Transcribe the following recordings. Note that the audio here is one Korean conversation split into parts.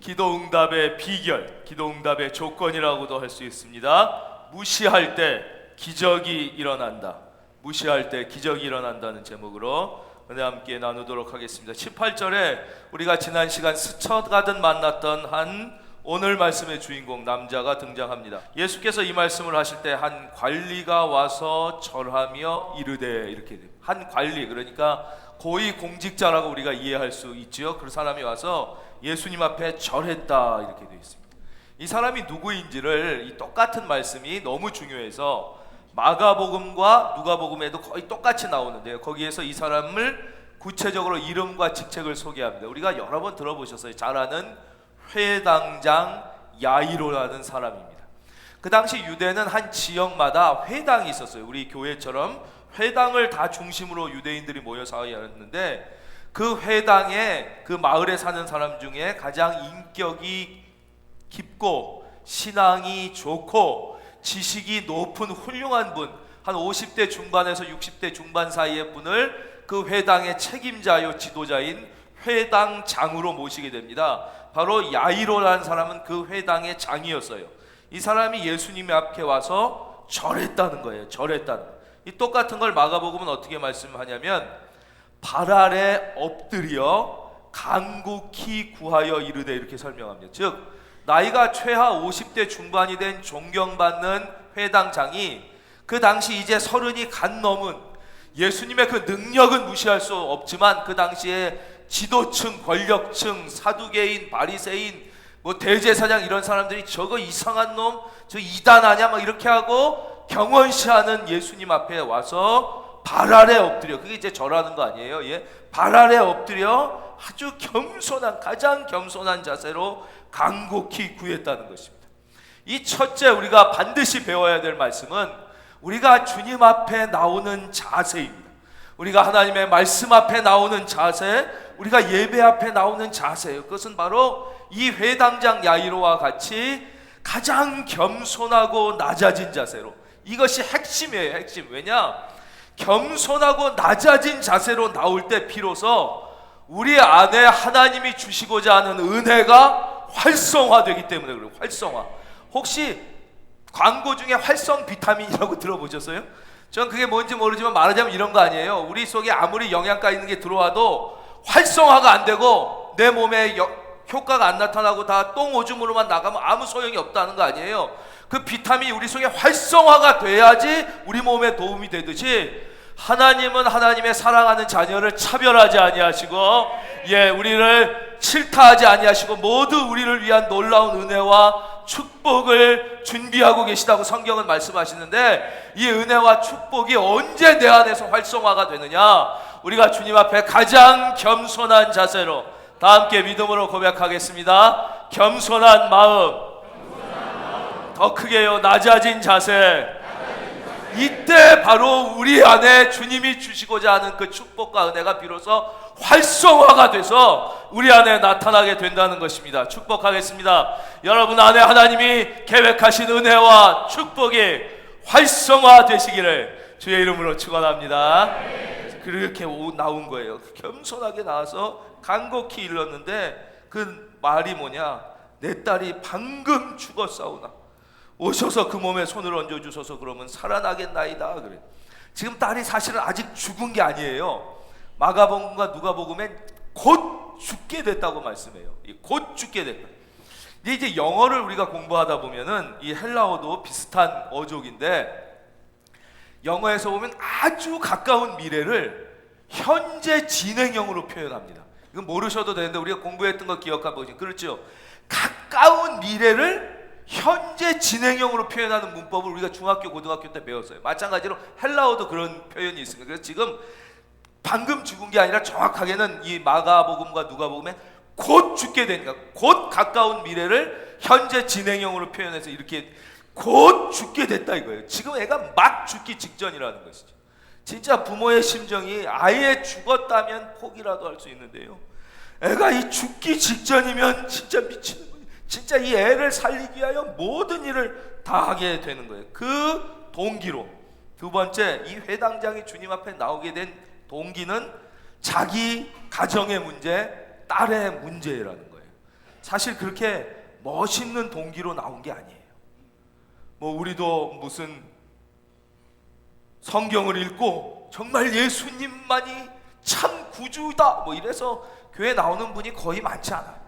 기도응답의 비결, 기도응답의 조건이라고도 할 수 있습니다. 무시할 때 기적이 일어난다. 무시할 때 기적이 일어난다는 제목으로 은혜 함께 나누도록 하겠습니다. 18절에 우리가 지난 시간 스쳐가듯 만났던 한 오늘 말씀의 주인공 남자가 등장합니다. 예수께서 이 말씀을 하실 때 한 관리가 와서 절하며 이르되, 이렇게 돼요. 한 관리, 그러니까 고위 공직자라고 우리가 이해할 수 있지요. 그 사람이 와서 예수님 앞에 절했다, 이렇게 되어 있습니다. 이 사람이 누구인지를, 이 똑같은 말씀이 너무 중요해서 마가복음과 누가복음에도 거의 똑같이 나오는데요, 거기에서 이 사람을 구체적으로 이름과 직책을 소개합니다. 우리가 여러 번 들어보셨어요. 잘 아는 회당장 야이로라는 사람입니다. 그 당시 유대는 한 지역마다 회당이 있었어요. 우리 교회처럼 회당을 다 중심으로 유대인들이 모여서 하였는데, 그 회당에 그 마을에 사는 사람 중에 가장 인격이 깊고 신앙이 좋고 지식이 높은 훌륭한 분, 한 50대 중반에서 60대 중반 사이의 분을 그 회당의 책임자요 지도자인 회당장으로 모시게 됩니다. 바로 야이로라는 사람은 그 회당의 장이었어요. 이 사람이 예수님 앞에 와서 절했다는 거예요. 절했다는 거예요. 이 똑같은 걸 마가복음은 어떻게 말씀하냐면 발 아래 엎드려 간곡히 구하여 이르되, 이렇게 설명합니다. 즉 나이가 최하 50대 중반이 된 존경받는 회당장이 그 당시 이제 30이 간 넘은, 예수님의 그 능력은 무시할 수 없지만 그 당시에 지도층, 권력층, 사두개인, 바리새인, 뭐 대제사장 이런 사람들이 저거 이상한 놈, 저 이단 아냐 막 이렇게 하고 경원시하는 예수님 앞에 와서 발 아래 엎드려, 그게 이제 절하는 거 아니에요? 예? 발 아래 엎드려 아주 겸손한, 가장 겸손한 자세로 간곡히 구했다는 것입니다. 이 첫째 우리가 반드시 배워야 될 말씀은 우리가 주님 앞에 나오는 자세입니다. 우리가 하나님의 말씀 앞에 나오는 자세, 우리가 예배 앞에 나오는 자세예요. 그것은 바로 이 회당장 야이로와 같이 가장 겸손하고 낮아진 자세로, 이것이 핵심이에요. 핵심. 왜냐? 겸손하고 낮아진 자세로 나올 때 비로소 우리 안에 하나님이 주시고자 하는 은혜가 활성화되기 때문에 그래요. 활성화. 혹시 광고 중에 활성 비타민이라고 들어보셨어요? 전 그게 뭔지 모르지만 말하자면 이런 거 아니에요. 우리 속에 아무리 영양가 있는 게 들어와도 활성화가 안 되고 내 몸에 효과가 안 나타나고 다 똥오줌으로만 나가면 아무 소용이 없다는 거 아니에요. 그 비타민이 우리 속에 활성화가 돼야지 우리 몸에 도움이 되듯이, 하나님은 하나님의 사랑하는 자녀를 차별하지 아니하시고, 우리를 질타하지 아니하시고 모두 우리를 위한 놀라운 은혜와 축복을 준비하고 계시다고 성경은 말씀하시는데, 이 은혜와 축복이 언제 내 안에서 활성화가 되느냐? 우리가 주님 앞에 가장 겸손한 자세로, 다 함께 믿음으로 고백하겠습니다. 겸손한 마음, 더 크게요, 낮아진 자세. 이때 바로 우리 안에 주님이 주시고자 하는 그 축복과 은혜가 비로소 활성화가 돼서 우리 안에 나타나게 된다는 것입니다. 축복하겠습니다. 여러분 안에 하나님이 계획하신 은혜와 축복이 활성화 되시기를 주의 이름으로 축원합니다. 그렇게 나온 거예요. 겸손하게 나와서 간곡히 일렀는데 그 말이 뭐냐? 내 딸이 방금 죽었사오나 오셔서 그 몸에 손을 얹어주셔서 그러면 살아나겠나이다. 그래. 지금 딸이 사실은 아직 죽은 게 아니에요. 마가복음과 누가복음엔 곧 죽게 됐다고 말씀해요. 곧 죽게 됐다. 근데 이제 영어를 우리가 공부하다 보면은 이 헬라어도 비슷한 어족인데, 영어에서 보면 아주 가까운 미래를 현재 진행형으로 표현합니다. 이건 모르셔도 되는데 우리가 공부했던 거 기억해보시면 그렇죠. 가까운 미래를 현재 진행형으로 표현하는 문법을 우리가 중학교, 고등학교 때 배웠어요. 마찬가지로 헬라어도 그런 표현이 있습니다. 그래서 지금 방금 죽은 게 아니라 정확하게는 이 마가복음과 누가복음에 곧 죽게 되니까, 곧 가까운 미래를 현재 진행형으로 표현해서 이렇게 곧 죽게 됐다 이거예요. 지금 애가 막 죽기 직전이라는 것이죠. 진짜 부모의 심정이 아예 죽었다면 포기라도 할 수 있는데요, 애가 이 죽기 직전이면 진짜 미치는 거예요. 진짜 이 애를 살리기 위하여 모든 일을 다 하게 되는 거예요. 그 동기로 두 번째, 이 회당장이 주님 앞에 나오게 된 동기는 자기 가정의 문제, 딸의 문제라는 거예요. 사실 그렇게 멋있는 동기로 나온 게 아니에요. 뭐 우리도 무슨 성경을 읽고 정말 예수님만이 참 구주다 뭐 이래서 교회 나오는 분이 거의 많지 않아요.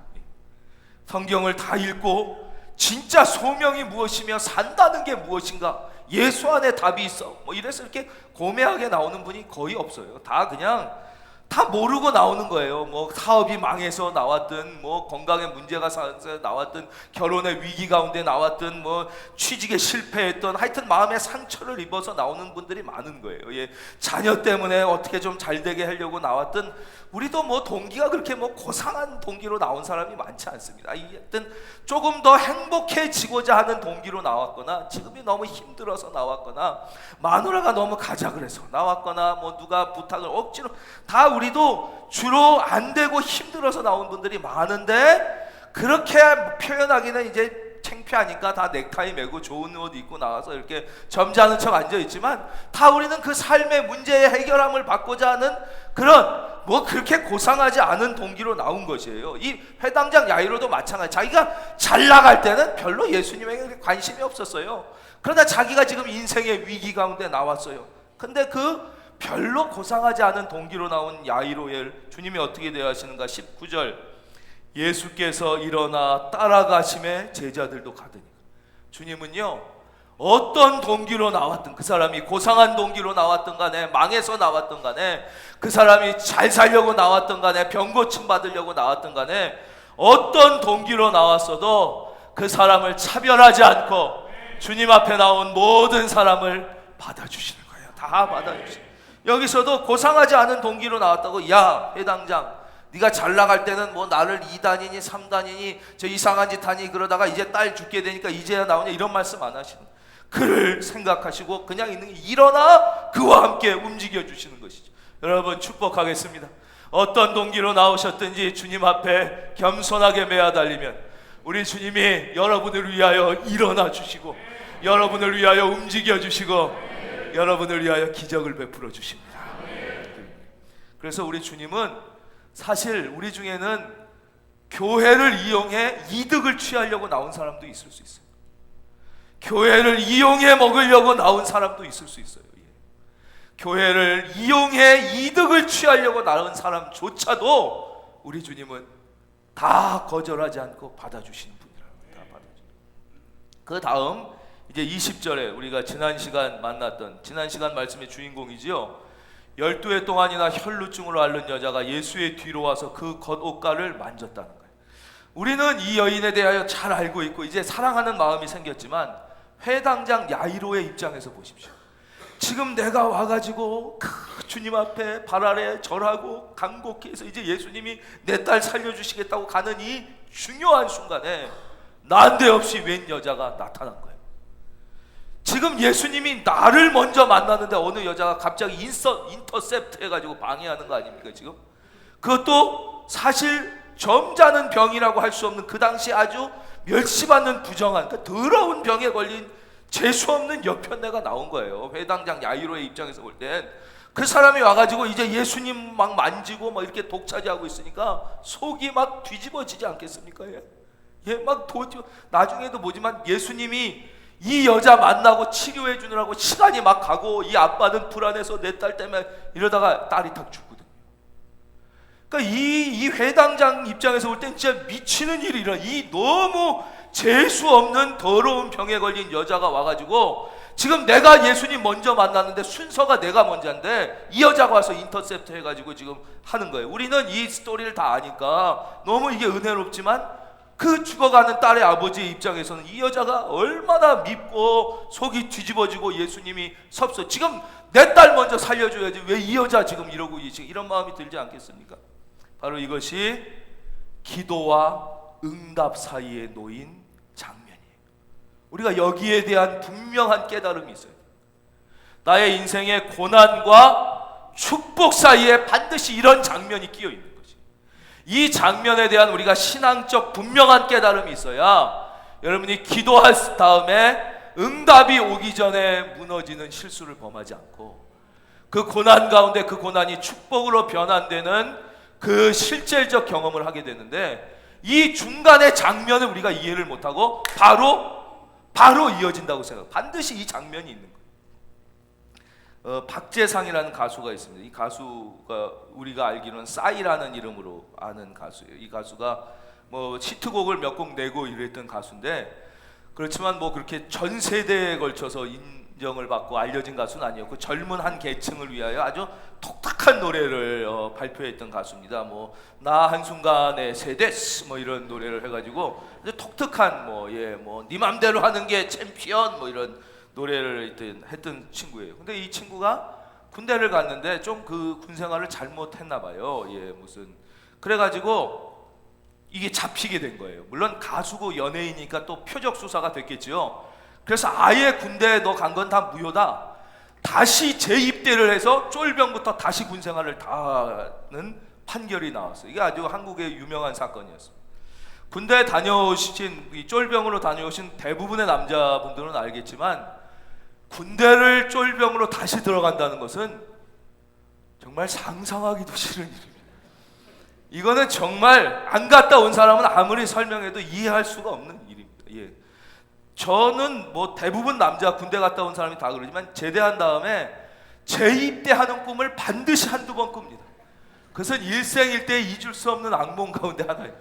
성경을 다 읽고 진짜 소명이 무엇이며 산다는 게 무엇인가, 예수 안에 답이 있어 뭐 이래서 이렇게 고매하게 나오는 분이 거의 없어요. 다 그냥 다 모르고 나오는 거예요. 뭐 사업이 망해서 나왔든, 뭐 건강에 문제가 나왔든, 결혼의 위기 가운데 나왔든, 뭐 취직에 실패했던, 하여튼 마음에 상처를 입어서 나오는 분들이 많은 거예요. 예, 자녀 때문에 어떻게 좀 잘 되게 하려고 나왔든, 우리도 뭐 동기가 그렇게 뭐 고상한 동기로 나온 사람이 많지 않습니다. 하여튼 조금 더 행복해지고자 하는 동기로 나왔거나, 지금이 너무 힘들어서 나왔거나, 마누라가 너무 가자 그래서 나왔거나, 뭐 누가 부탁을 억지로, 다 우리도 주로 안 되고 힘들어서 나온 분들이 많은데, 그렇게 표현하기는 이제 창피하니까 다 넥타이 메고 좋은 옷 입고 나와서 이렇게 점잖은 척 앉아있지만, 다 우리는 그 삶의 문제의 해결함을 받고자 하는 그런 뭐 그렇게 고상하지 않은 동기로 나온 것이에요. 이 회당장 야이로도 마찬가지. 자기가 잘 나갈 때는 별로 예수님에게 관심이 없었어요. 그러나 자기가 지금 인생의 위기 가운데 나왔어요. 근데 그 별로 고상하지 않은 동기로 나온 야이로엘 주님이 어떻게 대하시는가. 19절, 예수께서 일어나 따라가심에 제자들도 가더니. 주님은요, 어떤 동기로 나왔든, 그 사람이 고상한 동기로 나왔든 간에, 망해서 나왔든 간에, 그 사람이 잘 살려고 나왔든 간에, 병 고침 받으려고 나왔든 간에, 어떤 동기로 나왔어도 그 사람을 차별하지 않고 주님 앞에 나온 모든 사람을 받아주시는 거예요. 다 받아주시는. 여기서도 고상하지 않은 동기로 나왔다고. 야 회당장, 네가 잘 나갈 때는 뭐 나를 2단이니 3단이니 저 이상한 짓 하니 그러다가 이제 딸 죽게 되니까 이제야 나오냐, 이런 말씀 안 하시는, 그를 생각하시고 그냥 있는 게 일어나 그와 함께 움직여 주시는 것이죠. 여러분 축복하겠습니다. 어떤 동기로 나오셨든지 주님 앞에 겸손하게 매어달리면 우리 주님이 여러분을 위하여 일어나 주시고, 여러분을 위하여 움직여 주시고, 여러분을 위하여 기적을 베풀어 주십니다. 그래서 우리 주님은 사실 우리 중에는 교회를 이용해 이득을 취하려고 나온 사람도 있을 수 있어요. 교회를 이용해 먹으려고 나온 사람도 있을 수 있어요. 교회를 이용해 이득을 취하려고 나온 사람조차도 우리 주님은 다 거절하지 않고 받아주시는 분이랍니다. 다 받아주시는. 그 다음 이제 20절에 우리가 지난 시간 만났던, 지난 시간 말씀의 주인공이지요. 12해 동안이나 혈루증으로 앓는 여자가 예수의 뒤로 와서 그 겉옷가를 만졌다는 거예요. 우리는 이 여인에 대하여 잘 알고 있고 이제 사랑하는 마음이 생겼지만, 회당장 야이로의 입장에서 보십시오. 지금 내가 와가지고 주님 앞에 발 아래 절하고 간곡히 해서 이제 예수님이 내 딸 살려주시겠다고 가는 이 중요한 순간에 난데없이 웬 여자가 나타난 거예요. 지금 예수님이 나를 먼저 만났는데 어느 여자가 갑자기 인터셉트 해가지고 방해하는 거 아닙니까 지금? 그것도 사실 점잖은 병이라고 할 수 없는, 그 당시 아주 멸시받는 부정한, 그러니까 더러운 병에 걸린 재수없는 여편네가 나온 거예요. 회당장 야이로의 입장에서 볼 땐 그 사람이 와가지고 이제 예수님 막 만지고 막 이렇게 독차지하고 있으니까 속이 막 뒤집어지지 않겠습니까? 막 나중에도 뭐지만 예수님이 이 여자 만나고 치료해 주느라고 시간이 막 가고, 이 아빠는 불안해서 내 딸 때문에 이러다가 딸이 탁 죽거든요. 그러니까 이 회당장 입장에서 볼 땐 진짜 미치는 일이 일어나. 이 너무 재수 없는 더러운 병에 걸린 여자가 와가지고 지금 내가 예수님 먼저 만났는데 순서가 내가 먼저인데 이 여자가 와서 인터셉트 해가지고 지금 하는 거예요. 우리는 이 스토리를 다 아니까 너무 이게 은혜롭지만, 그 죽어가는 딸의 아버지의 입장에서는 이 여자가 얼마나 밉고 속이 뒤집어지고 예수님이 섭섭, 지금 내 딸 먼저 살려줘야지 왜 이 여자 지금 이러고 지금 이런 마음이 들지 않겠습니까? 바로 이것이 기도와 응답 사이에 놓인 장면이에요. 우리가 여기에 대한 분명한 깨달음이 있어요. 나의 인생의 고난과 축복 사이에 반드시 이런 장면이 끼어 있는 거지. 이 장면에 대한 우리가 신앙적 분명한 깨달음이 있어야 여러분이 기도할 다음에 응답이 오기 전에 무너지는 실수를 범하지 않고, 그 고난 가운데 그 고난이 축복으로 변환되는 그 실질적 경험을 하게 되는데, 이 중간의 장면을 우리가 이해를 못하고 바로 이어진다고 생각. 반드시 이 장면이 있는 거예요. 박재상이라는 가수가 있습니다. 이 가수가 우리가 알기로는 싸이라는 이름으로 아는 가수예요. 이 가수가 뭐 히트곡을 몇 곡 내고 이랬던 가수인데, 그렇지만 뭐 그렇게 전 세대에 걸쳐서 인정을 받고 알려진 가수는 아니었고, 젊은 한 계층을 위하여 아주 독특한 노래를 발표했던 가수입니다. 뭐 나 한순간의 세대스 뭐 이런 노래를 해가지고 아주 독특한 네 맘대로 하는 게 챔피언 뭐 이런 노래를 했던 친구예요. 근데 이 친구가 군대를 갔는데 좀 그 군 생활을 잘못했나 봐요. 무슨 그래가지고 이게 잡히게 된 거예요. 물론 가수고 연예인이니까 또 표적 수사가 됐겠죠. 그래서 아예 군대에 너 간 건 다 무효다. 다시 재입대를 해서 쫄병부터 다시 군 생활을 다 하는 판결이 나왔어요. 이게 아주 한국의 유명한 사건이었어요. 군대에 다녀오신, 이 쫄병으로 다녀오신 대부분의 남자분들은 알겠지만, 군대를 쫄병으로 다시 들어간다는 것은 정말 상상하기도 싫은 일입니다. 이거는 정말 안 갔다 온 사람은 아무리 설명해도 이해할 수가 없는 일입니다. 저는 뭐 대부분 남자 군대 갔다 온 사람이 다 그러지만, 제대한 다음에 재입대하는 꿈을 반드시 한두 번 꿉니다. 그것은 일생일대에 잊을 수 없는 악몽 가운데 하나예요.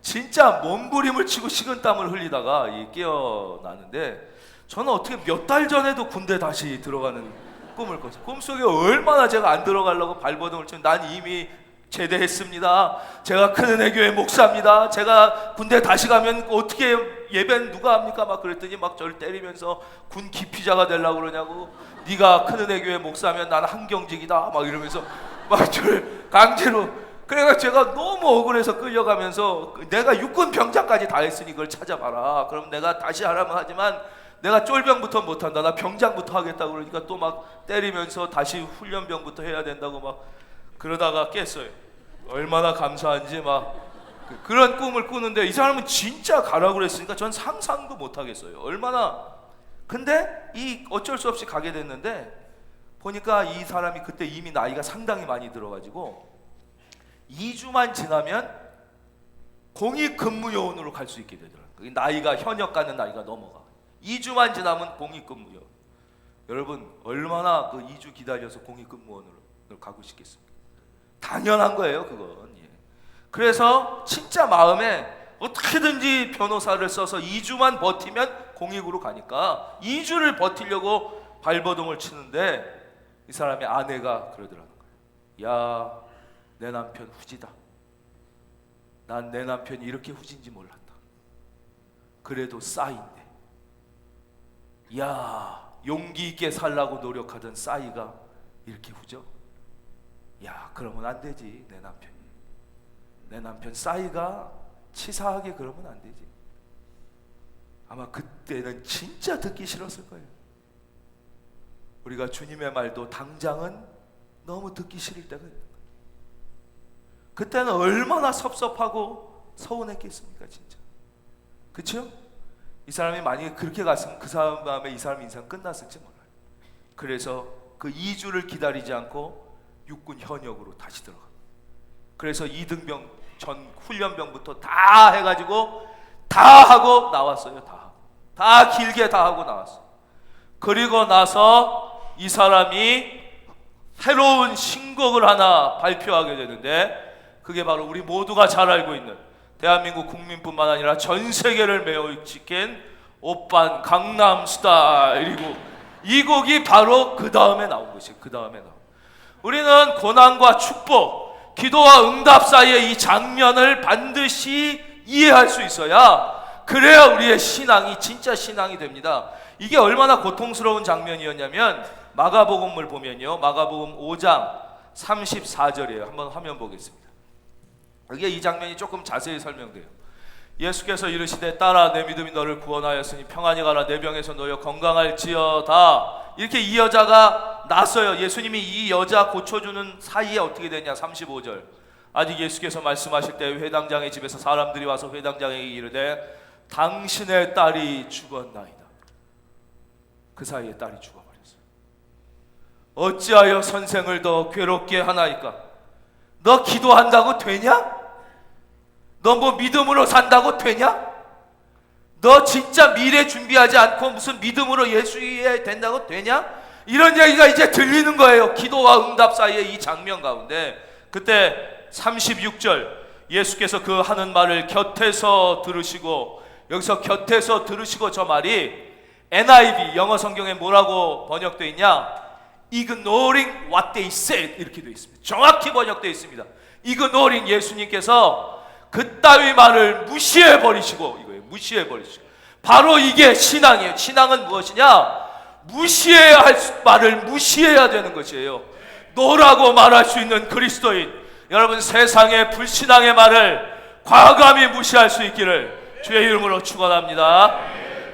진짜 몸부림을 치고 식은땀을 흘리다가 깨어나는데, 저는 어떻게 몇 달 전에도 군대 다시 들어가는 꿈을 꿨어요. 꿈속에 얼마나 제가 안 들어가려고 발버둥을 치면, 난 이미 제대했습니다. 제가 큰은혜 교회 목사입니다. 제가 군대 다시 가면 어떻게 예배는 누가 합니까? 막 그랬더니 막 저를 때리면서 군 기피자가 되려고 그러냐고. 네가 큰은혜 교회 목사면 나는 한경직이다. 막 이러면서 막 저를 강제로. 그래가 제가 너무 억울해서 끌려가면서, 내가 육군 병장까지 다 했으니 그걸 찾아봐라. 그럼 내가 다시 하라면 하지만 내가 쫄병부터 못한다. 나 병장부터 하겠다고 그러니까 또 막 때리면서 다시 훈련병부터 해야 된다고 막 그러다가 깼어요. 얼마나 감사한지 막 그런 꿈을 꾸는데, 이 사람은 진짜 가라고 그랬으니까 전 상상도 못 하겠어요. 얼마나. 근데 이 어쩔 수 없이 가게 됐는데, 보니까 이 사람이 그때 이미 나이가 상당히 많이 들어가지고 2주만 지나면 공익근무요원으로 갈 수 있게 되더라고요. 나이가 현역 가는 나이가 넘어가. 2주만 지나면 공익근무요원. 여러분 얼마나 그 2주 기다려서 공익근무원으로 가고 싶겠습니까? 당연한 거예요, 그건. 그래서 진짜 마음에 어떻게든지 변호사를 써서 2주만 버티면 공익으로 가니까 2주를 버티려고 발버둥을 치는데, 이 사람의 아내가 그러더라는 거예요. 야, 내 남편 후지다. 난 내 남편이 이렇게 후진지 몰랐다. 그래도 싸이인데. 야, 용기 있게 살라고 노력하던 싸이가 이렇게 후져? 야, 그러면 안 되지. 내 남편 싸이가 치사하게 그러면 안 되지. 아마 그때는 진짜 듣기 싫었을 거예요. 우리가 주님의 말도 당장은 너무 듣기 싫을 때가 있는 거예요. 그때는 얼마나 섭섭하고 서운했겠습니까, 진짜. 그렇죠? 이 사람이 만약에 그렇게 갔으면 그 다음에 이 사람 인생 끝났을지 몰라요. 그래서 그 2주를 기다리지 않고 육군 현역으로 다시 들어가. 그래서 2등병 전 훈련병부터 다 해가지고 다 하고 나왔어요. 다 길게 다 하고 나왔어요. 그리고 나서 이 사람이 새로운 신곡을 하나 발표하게 되는데, 그게 바로 우리 모두가 잘 알고 있는, 대한민국 국민뿐만 아니라 전 세계를 매우치킨 오빤 강남스타일이고, 이 곡이 바로 그 다음에 나온 것이에요. 그 다음에 나온. 우리는 고난과 축복, 기도와 응답 사이의 이 장면을 반드시 이해할 수 있어야, 그래야 우리의 신앙이 진짜 신앙이 됩니다. 이게 얼마나 고통스러운 장면이었냐면, 마가복음을 보면요, 마가복음 5장 34절이에요. 한번 화면 보겠습니다. 여기에 이 장면이 조금 자세히 설명돼요. 예수께서 이르시되 딸아, 내 믿음이 너를 구원하였으니 평안히 가라. 내 병에서 놓여 건강할지어다. 이렇게 이 여자가 났어요. 예수님이 이 여자 고쳐주는 사이에 어떻게 되냐. 35절. 아직 예수께서 말씀하실 때 회당장의 집에서 사람들이 와서 회당장에게 이르되 당신의 딸이 죽었나이다. 그 사이에 딸이 죽어버렸어요. 어찌하여 선생을 더 괴롭게 하나이까? 너 기도한다고 되냐? 너 뭐 믿음으로 산다고 되냐? 너 진짜 미래 준비하지 않고 무슨 믿음으로 예수해야 된다고 되냐? 이런 얘기가 이제 들리는 거예요. 기도와 응답 사이의 이 장면 가운데. 그때 36절 예수께서 그 하는 말을 곁에서 들으시고, 여기서 곁에서 들으시고, 저 말이 NIV 영어 성경에 뭐라고 번역되어 있냐? Ignoring what they said 이렇게 되어 있습니다. 정확히 번역되어 있습니다. Ignoring, 예수님께서 그따위 말을 무시해 버리시고, 이거예요. 무시해 버리시고. 바로 이게 신앙이에요. 신앙은 무엇이냐? 무시해야 할 말을 무시해야 되는 것이에요. 노라고 말할 수 있는 그리스도인, 여러분 세상의 불신앙의 말을 과감히 무시할 수 있기를 주의 이름으로 축원합니다.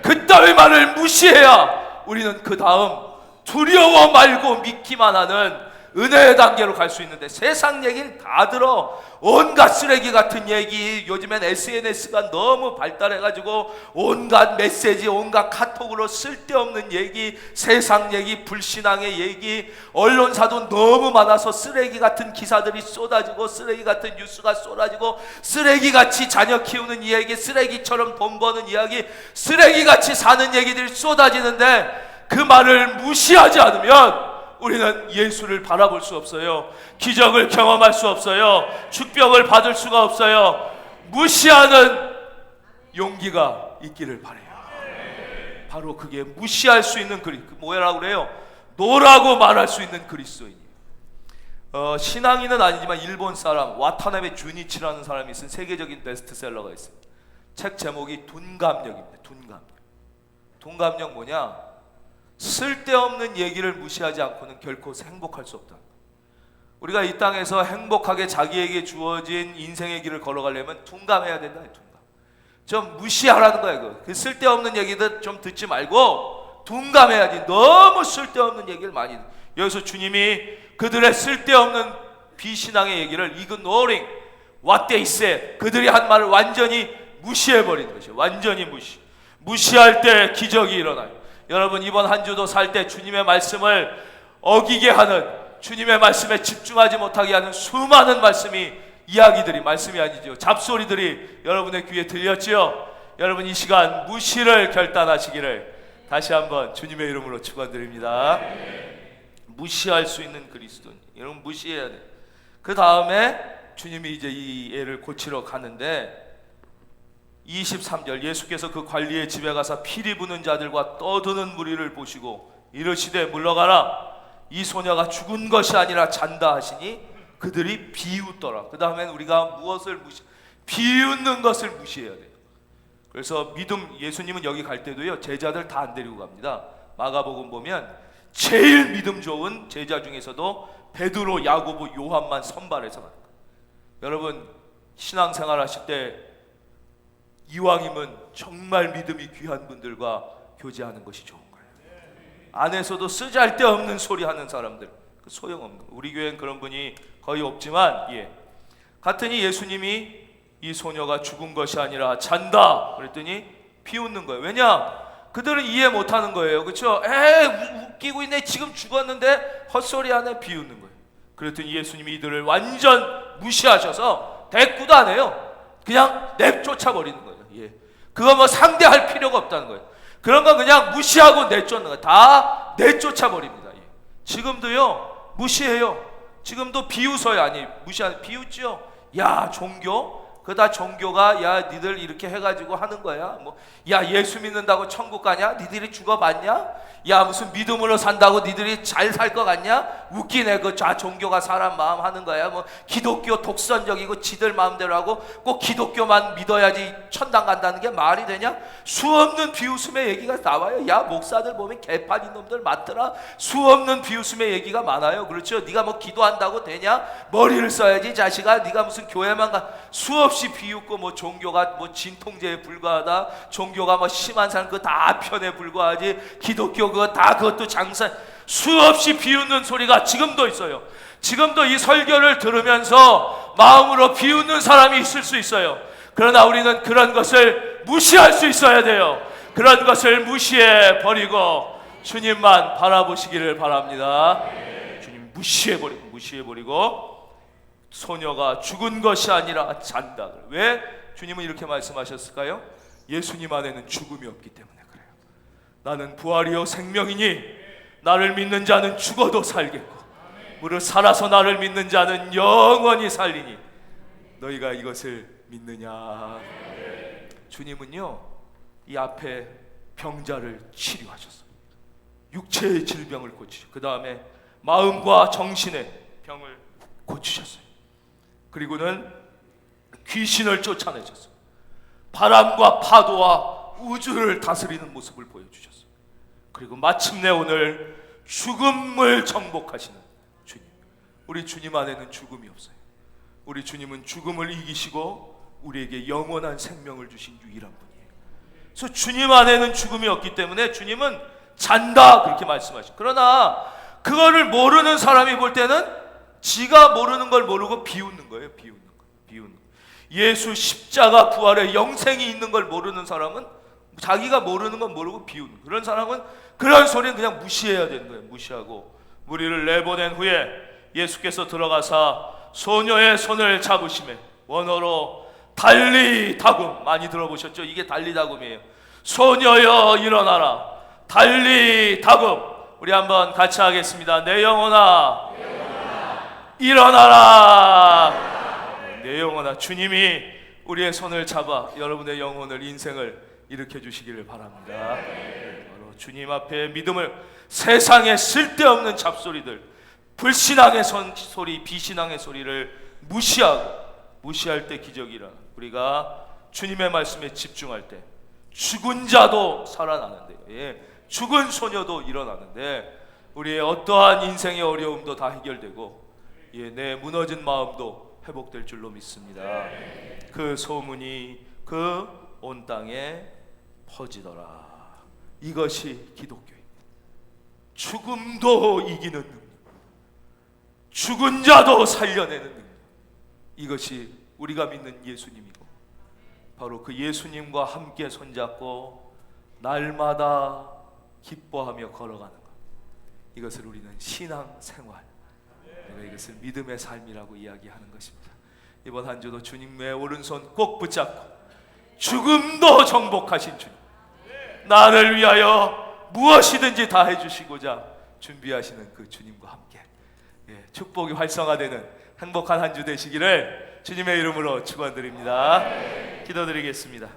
그따위 말을 무시해야 우리는 그 다음 두려워 말고 믿기만 하는 은혜의 단계로 갈 수 있는데, 세상 얘기를 다 들어. 온갖 쓰레기 같은 얘기, 요즘엔 SNS가 너무 발달해가지고 온갖 메시지, 온갖 카톡으로 쓸데없는 얘기, 세상 얘기, 불신앙의 얘기, 언론사도 너무 많아서 쓰레기 같은 기사들이 쏟아지고, 쓰레기 같은 뉴스가 쏟아지고, 쓰레기같이 자녀 키우는 이야기, 쓰레기처럼 돈 버는 이야기, 쓰레기같이 사는 얘기들이 쏟아지는데, 그 말을 무시하지 않으면 우리는 예수를 바라볼 수 없어요. 기적을 경험할 수 없어요. 축복을 받을 수가 없어요. 무시하는 용기가 있기를 바라요. 바로 그게 무시할 수 있는 뭐라고 그래요? 노라고 말할 수 있는 그리스도인이에요. 신앙인은 아니지만 일본 사람 와타나베 주니치라는 사람이 쓴 세계적인 베스트셀러가 있습니다. 책 제목이 둔감력입니다. 둔감력 뭐냐? 쓸데없는 얘기를 무시하지 않고는 결코 행복할 수 없다. 우리가 이 땅에서 행복하게 자기에게 주어진 인생의 길을 걸어가려면 둔감해야 된다. 좀 무시하라는 거야. 그 쓸데없는 얘기들 좀 듣지 말고 둔감해야지. 너무 쓸데없는 얘기를 많이. 여기서 주님이 그들의 쓸데없는 비신앙의 얘기를 ignoring what they said, 그들이 한 말을 완전히 무시해버리는 것이에요. 완전히 무시할 때 기적이 일어나요. 여러분 이번 한 주도 살 때 주님의 말씀을 어기게 하는, 주님의 말씀에 집중하지 못하게 하는 수많은 말씀이 아니죠, 잡소리들이 여러분의 귀에 들렸지요. 여러분 이 시간 무시를 결단하시기를 다시 한번 주님의 이름으로 축원드립니다. 무시할 수 있는 그리스도인, 여러분 무시해야 돼. 그 다음에 주님이 이제 이 애를 고치러 가는데 23절 예수께서 그 관리의 집에 가서 피리 부는 자들과 떠드는 무리를 보시고 이르시되 물러가라, 이 소녀가 죽은 것이 아니라 잔다 하시니 그들이 비웃더라. 그 다음엔 우리가 무엇을 비웃는 것을 무시해야 돼요. 그래서 예수님은 여기 갈 때도요 제자들 다 안 데리고 갑니다. 마가복음 보면 제일 믿음 좋은 제자 중에서도 베드로, 야고보, 요한만 선발해서 가요. 여러분 신앙생활 하실 때 이왕이면 정말 믿음이 귀한 분들과 교제하는 것이 좋은 거예요. 안에서도 쓰잘데없는 소리 하는 사람들, 소용없는, 우리 교회는 그런 분이 거의 없지만 같으니 예수님이 이 소녀가 죽은 것이 아니라 잔다 그랬더니 비웃는 거예요. 왜냐? 그들은 이해 못하는 거예요. 그렇죠? 웃기고 있네, 지금 죽었는데 헛소리하네, 비웃는 거예요. 그랬더니 예수님이 이들을 완전 무시하셔서 대꾸도 안 해요. 그냥 내쫓아 버리는 거예요. 그거 뭐 상대할 필요가 없다는 거예요. 그런 거 그냥 무시하고 내쫓는 거예요. 다 내쫓아 버립니다. 지금도요 무시해요. 지금도 비웃어요. 아니 비웃죠. 야 종교? 그다 종교가 야 니들 이렇게 해가지고 하는 거야. 뭐 야 예수 믿는다고 천국 가냐? 니들이 죽어봤냐? 야 무슨 믿음으로 산다고 니들이 잘 살 것 같냐? 웃기네. 그 종교가 사람 마음 하는 거야. 뭐 기독교 독선적이고 지들 마음대로 하고 꼭 기독교만 믿어야지 천당 간다는 게 말이 되냐? 수없는 비웃음의 얘기가 나와요. 야 목사들 보면 개판인 놈들 많더라. 수없는 비웃음의 얘기가 많아요. 그렇죠? 네가 뭐 기도한다고 되냐? 머리를 써야지 자식아. 네가 무슨 교회만 가. 수없이 비웃고 뭐 종교가 뭐 진통제에 불과하다. 종교가 뭐 심한 사람 그거 다 편에 불과하지. 기독교 그거 다 그것도 장사. 수없이 비웃는 소리가 지금도 있어요. 지금도 이 설교를 들으면서 마음으로 비웃는 사람이 있을 수 있어요. 그러나 우리는 그런 것을 무시할 수 있어야 돼요. 그런 것을 무시해 버리고 주님만 바라보시기를 바랍니다. 주님 무시해 버리고 소녀가 죽은 것이 아니라 잔다. 왜? 주님은 이렇게 말씀하셨을까요? 예수님 안에는 죽음이 없기 때문에 그래요. 나는 부활이요 생명이니 나를 믿는 자는 죽어도 살겠고 무릇 살아서 나를 믿는 자는 영원히 살리니 너희가 이것을 믿느냐. 주님은요 이 앞에 병자를 치료하셨어요. 육체의 질병을 고치셨어요. 그 다음에 마음과 정신의 병을 고치셨어요. 그리고는 귀신을 쫓아내셨어요. 바람과 파도와 우주를 다스리는 모습을 보여주셨어요. 그리고 마침내 오늘 죽음을 정복하시는 주님. 우리 주님 안에는 죽음이 없어요. 우리 주님은 죽음을 이기시고 우리에게 영원한 생명을 주신 유일한 분이에요. 그래서 주님 안에는 죽음이 없기 때문에 주님은 잔다 그렇게 말씀하시죠. 그러나 그거를 모르는 사람이 볼 때는 지가 모르는 걸 모르고 비웃는 거예요. 비웃는 거. 예수 십자가 부활의 영생이 있는 걸 모르는 사람은 자기가 모르는 건 모르고 비웃는 거예요. 그런 사람은 그런 소리는 그냥 무시해야 되는 거예요. 무시하고 무리를 내보낸 후에 예수께서 들어가사 소녀의 손을 잡으시매 원어로 달리다굼 많이 들어보셨죠? 이게 달리다굼이에요. 소녀여 일어나라 달리다굼. 우리 한번 같이 하겠습니다. 내 영혼아 일어나라. 내 영혼아. 주님이 우리의 손을 잡아 여러분의 영혼을 인생을 일으켜 주시기를 바랍니다. 바로 주님 앞에 믿음을 세상의 쓸데없는 잡소리들 불신앙의 소리 비신앙의 소리를 무시할 때 기적이 일어나. 우리가 주님의 말씀에 집중할 때 죽은 자도 살아나는데요. 예. 죽은 소녀도 일어나는데 우리의 어떠한 인생의 어려움도 다 해결되고 내 무너진 마음도 회복될 줄로 믿습니다. 그 소문이 그 온 땅에 퍼지더라. 이것이 기독교입니다. 죽음도 이기는 능력, 죽은 자도 살려내는 능력. 이것이 우리가 믿는 예수님이고 바로 그 예수님과 함께 손잡고 날마다 기뻐하며 걸어가는 것. 이것을 우리는 신앙생활, 내가 이것을 믿음의 삶이라고 이야기하는 것입니다. 이번 한 주도 주님의 오른손 꼭 붙잡고 죽음도 정복하신 주님, 나를 위하여 무엇이든지 다 해주시고자 준비하시는 그 주님과 함께 축복이 활성화되는 행복한 한 주 되시기를 주님의 이름으로 축원드립니다. 기도드리겠습니다.